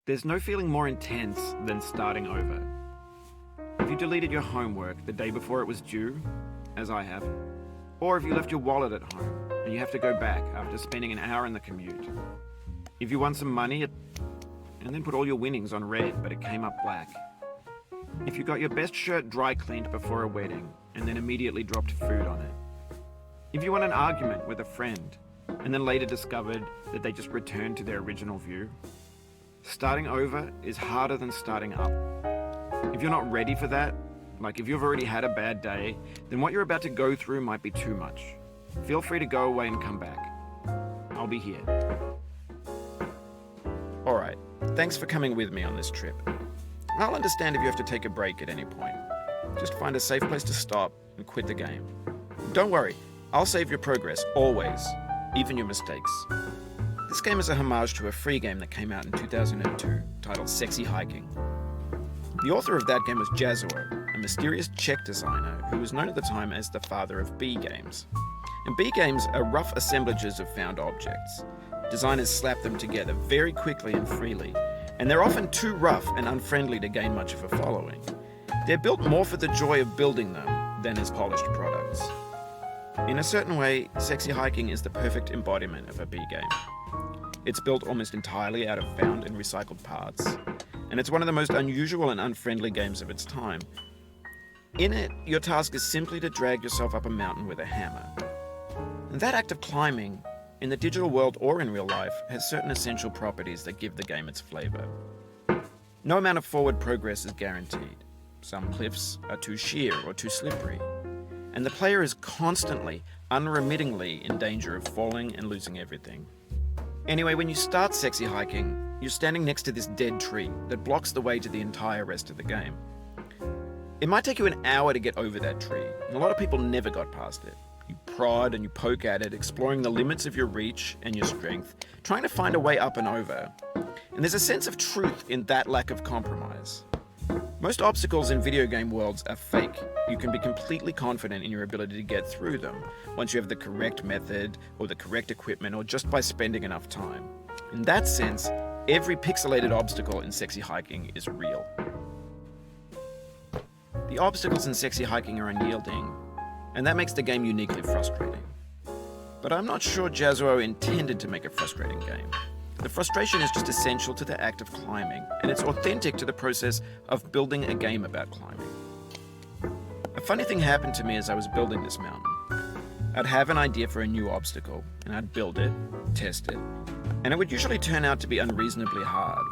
There's no feeling more intense than starting over. If you deleted your homework the day before it was due, as I have, or if you left your wallet at home and you have to go back after spending an hour in the commute. If you won some money and then put all your winnings on red but it came up black. If you got your best shirt dry cleaned before a wedding and then immediately dropped food on it. If you won an argument with a friend and then later discovered that they just returned to their original view. Starting over is harder than starting up. If you're not ready for that, like if you've already had a bad day, then what you're about to go through might be too much. Feel free to go away and come back. I'll be here. Alright, thanks for coming with me on this trip. I'll understand if you have to take a break at any point. Just find a safe place to stop and quit the game. Don't worry, I'll save your progress, always, even your mistakes. This game is a homage to a free game that came out in 2002, titled Sexy Hiking. The author of that game was Jazuo, a mysterious Czech designer who was known at the time as the father of B games. And B games are rough assemblages of found objects. Designers slap them together very quickly and freely, and they're often too rough and unfriendly to gain much of a following. They're built more for the joy of building them than as polished products. In a certain way, Sexy Hiking is the perfect embodiment of a B game. It's built almost entirely out of found and recycled parts, and it's one of the most unusual and unfriendly games of its time. In it, your task is simply to drag yourself up a mountain with a hammer. And that act of climbing, in the digital world or in real life, has certain essential properties that give the game its flavor. No amount of forward progress is guaranteed. Some cliffs are too sheer or too slippery, and the player is constantly, unremittingly in danger of falling and losing everything. Anyway, when you start Sexy Hiking, you're standing next to this dead tree that blocks the way to the entire rest of the game. It might take you an hour to get over that tree, and a lot of people never got past it. You prod and you poke at it, exploring the limits of your reach and your strength, trying to find a way up and over. And there's a sense of truth in that lack of compromise. Most obstacles in video game worlds are fake. You can be completely confident in your ability to get through them once you have the correct method or the correct equipment or just by spending enough time. In that sense, every pixelated obstacle in Sexy Hiking is real. The obstacles in Sexy Hiking are unyielding, and that makes the game uniquely frustrating. But I'm not sure Jazuo intended to make a frustrating game. The frustration is just essential to the act of climbing, and it's authentic to the process of building a game about climbing. A funny thing happened to me as I was building this mountain. I'd have an idea for a new obstacle, and I'd build it, test it, and it would usually turn out to be unreasonably hard.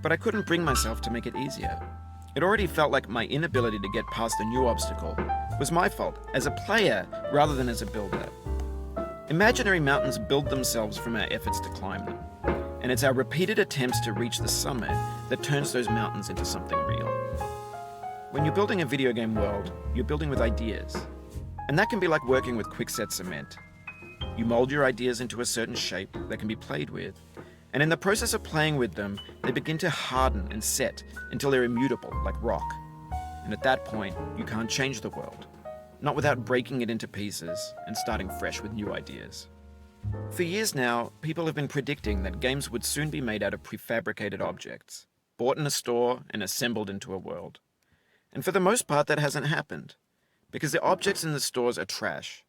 But I couldn't bring myself to make it easier. It already felt like my inability to get past the new obstacle was my fault as a player rather than as a builder. Imaginary mountains build themselves from our efforts to climb them, and it's our repeated attempts to reach the summit that turns those mountains into something real. When you're building a video game world, you're building with ideas, and that can be like working with quickset cement. You mold your ideas into a certain shape that can be played with, and in the process of playing with them, they begin to harden and set until they're immutable, like rock. And at that point, you can't change the world. Not without breaking it into pieces and starting fresh with new ideas. For years now, people have been predicting that games would soon be made out of prefabricated objects, bought in a store and assembled into a world. And for the most part, that hasn't happened, because the objects in the stores are trash.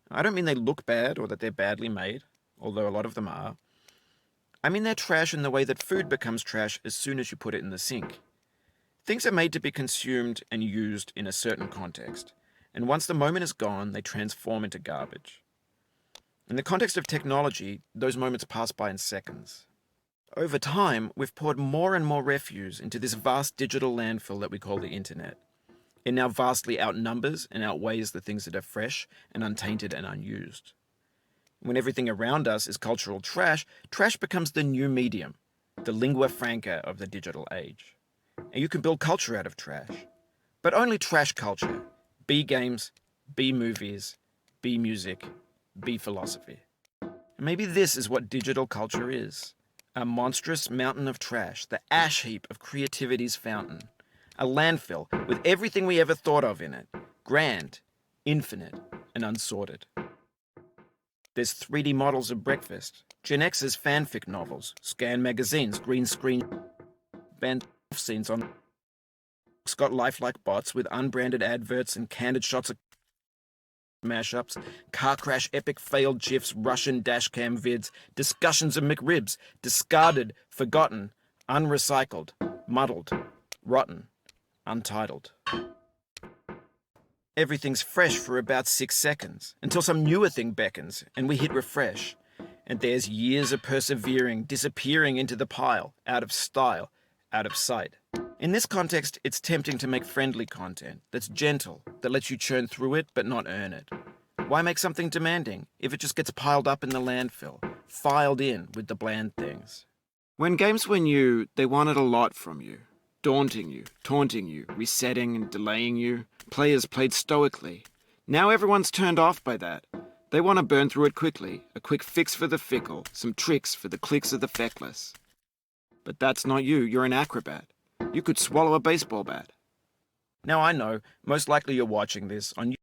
I don't mean they look bad or that they're badly made, although a lot of them are. I mean they're trash in the way that food becomes trash as soon as you put it in the sink. Things are made to be consumed and used in a certain context, and once the moment is gone, they transform into garbage. In the context of technology, those moments pass by in seconds. Over time, we've poured more and more refuse into this vast digital landfill that we call the internet. It now vastly outnumbers and outweighs the things that are fresh and untainted and unused. When everything around us is cultural trash, trash becomes the new medium, the lingua franca of the digital age. And you can build culture out of trash. But only trash culture. B games, B movies, B music, B philosophy. And maybe this is what digital culture is. A monstrous mountain of trash, the ash heap of creativity's fountain. A landfill with everything we ever thought of in it. Grand, infinite, and unsorted. There's 3D models of breakfast, Gen X's fanfic novels, scan magazines, green screen band scenes on. It's got lifelike bots with unbranded adverts and candid shots of mashups, car crash epic failed GIFs, Russian dashcam vids, discussions of McRibs, discarded, forgotten, unrecycled, muddled, rotten, untitled. Everything's fresh for about 6 seconds, until some newer thing beckons, and we hit refresh. And there's years of persevering, disappearing into the pile, out of style, out of sight. In this context, it's tempting to make friendly content that's gentle, that lets you churn through it but not earn it. Why make something demanding if it just gets piled up in the landfill, filed in with the bland things? When games were new, they wanted a lot from you. Daunting you, taunting you, resetting and delaying you. Players played stoically. Now everyone's turned off by that. They want to burn through it quickly, a quick fix for the fickle, some tricks for the clicks of the feckless. But that's not you, you're an acrobat. You could swallow a baseball bat. Now I know, most likely you're watching this on YouTube,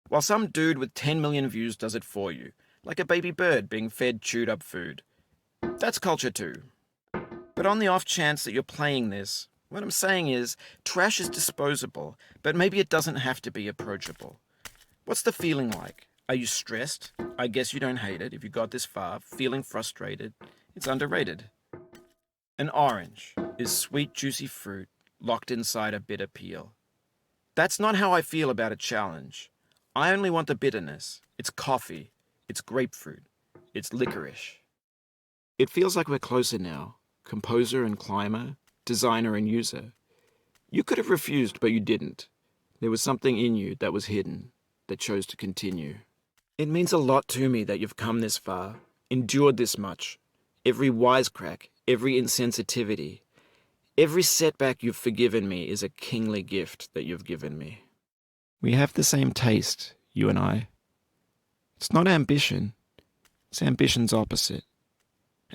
while some dude with 10 million views does it for you, like a baby bird being fed chewed up food. That's culture too. But on the off chance that you're playing this, what I'm saying is, trash is disposable, but maybe it doesn't have to be approachable. What's the feeling like? Are you stressed? I guess you don't hate it if you got this far. Feeling frustrated? It's underrated. An orange is sweet, juicy fruit locked inside a bitter peel. That's not how I feel about a challenge. I only want the bitterness. It's coffee. It's grapefruit. It's licorice. It feels like we're closer now. Composer and climber, designer and user. You could have refused, but you didn't. There was something in you that was hidden, that chose to continue. It means a lot to me that you've come this far, endured this much. Every wisecrack, every insensitivity, every setback you've forgiven me is a kingly gift that you've given me. We have the same taste, you and I. It's not ambition, it's ambition's opposite.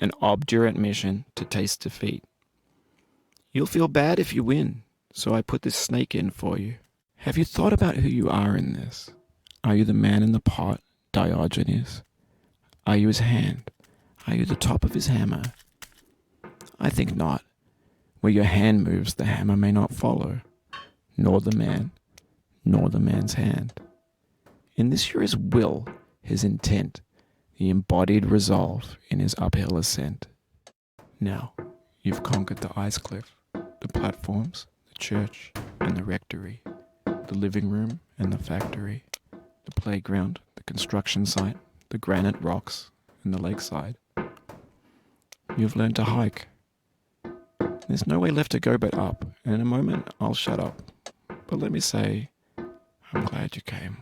An obdurate mission to taste defeat. You'll feel bad if you win, so I put this snake in for you. Have you thought about who you are in this? Are you the man in the pot, Diogenes? Are you his hand? Are you the top of his hammer? I think not. Where your hand moves, the hammer may not follow, nor the man, nor the man's hand. In this you're his will, his intent, the embodied resolve in his uphill ascent. Now, you've conquered the ice cliff, the platforms, the church, and the rectory, the living room and the factory, the playground, the construction site, the granite rocks, and the lakeside. You've learned to hike. There's no way left to go but up, and in a moment I'll shut up. But let me say, I'm glad you came.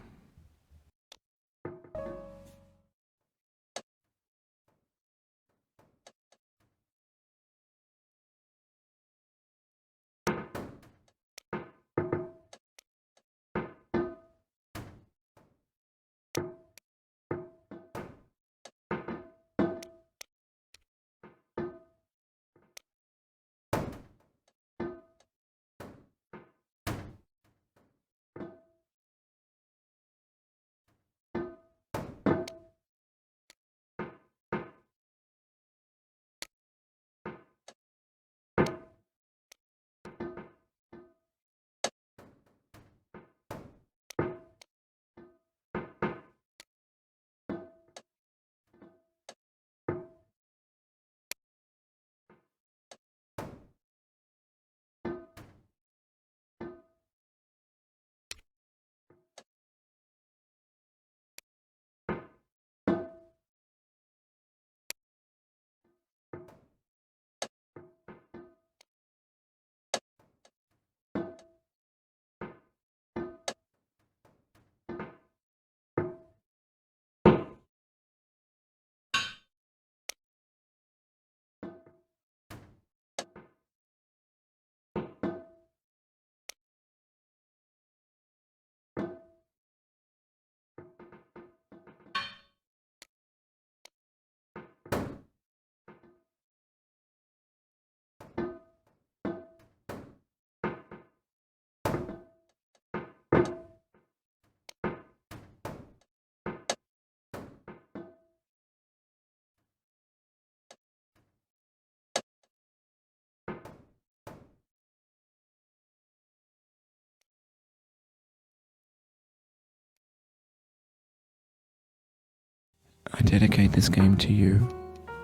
I dedicate this game to you,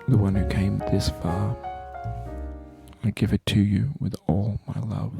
the one who came this far. I give it to you with all my love.